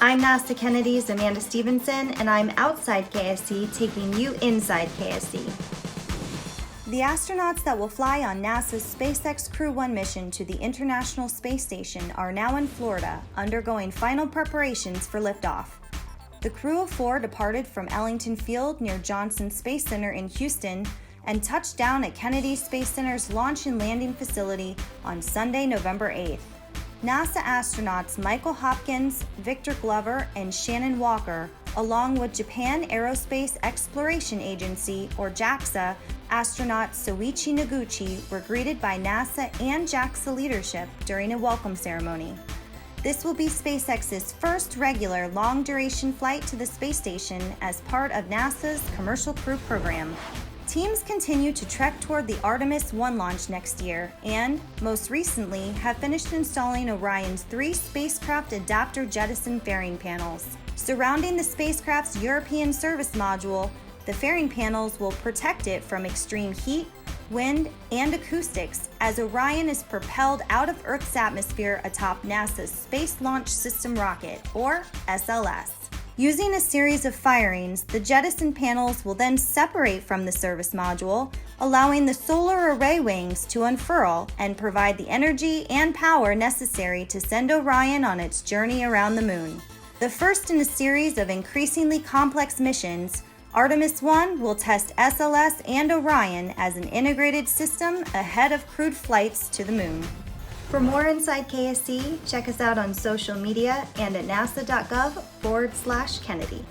I'm NASA Kennedy's Amanda Stevenson, and I'm outside KSC taking you inside KSC. The astronauts that will fly on NASA's SpaceX Crew 1 mission to the International Space Station are now in Florida, undergoing final preparations for liftoff. The crew of 4 departed from Ellington Field near Johnson Space Center in Houston and touched down at Kennedy Space Center's launch and landing facility on Sunday, November 8th. NASA astronauts Michael Hopkins, Victor Glover, and Shannon Walker, along with Japan Aerospace Exploration Agency, or JAXA, astronaut Soichi Noguchi were greeted by NASA and JAXA leadership during a welcome ceremony. This will be SpaceX's first regular long-duration flight to the space station as part of NASA's Commercial Crew program. Teams continue to trek toward the Artemis I launch next year and, most recently, have finished installing Orion's 3 spacecraft adapter jettison fairing panels. Surrounding the spacecraft's European service module, the fairing panels will protect it from extreme heat, wind, and acoustics as Orion is propelled out of Earth's atmosphere atop NASA's Space Launch System rocket, or SLS. Using a series of firings, the jettison panels will then separate from the service module, allowing the solar array wings to unfurl and provide the energy and power necessary to send Orion on its journey around the moon. The first in a series of increasingly complex missions, Artemis I will test SLS and Orion as an integrated system ahead of crewed flights to the moon. For more Inside KSC, check us out on social media and at nasa.gov/Kennedy.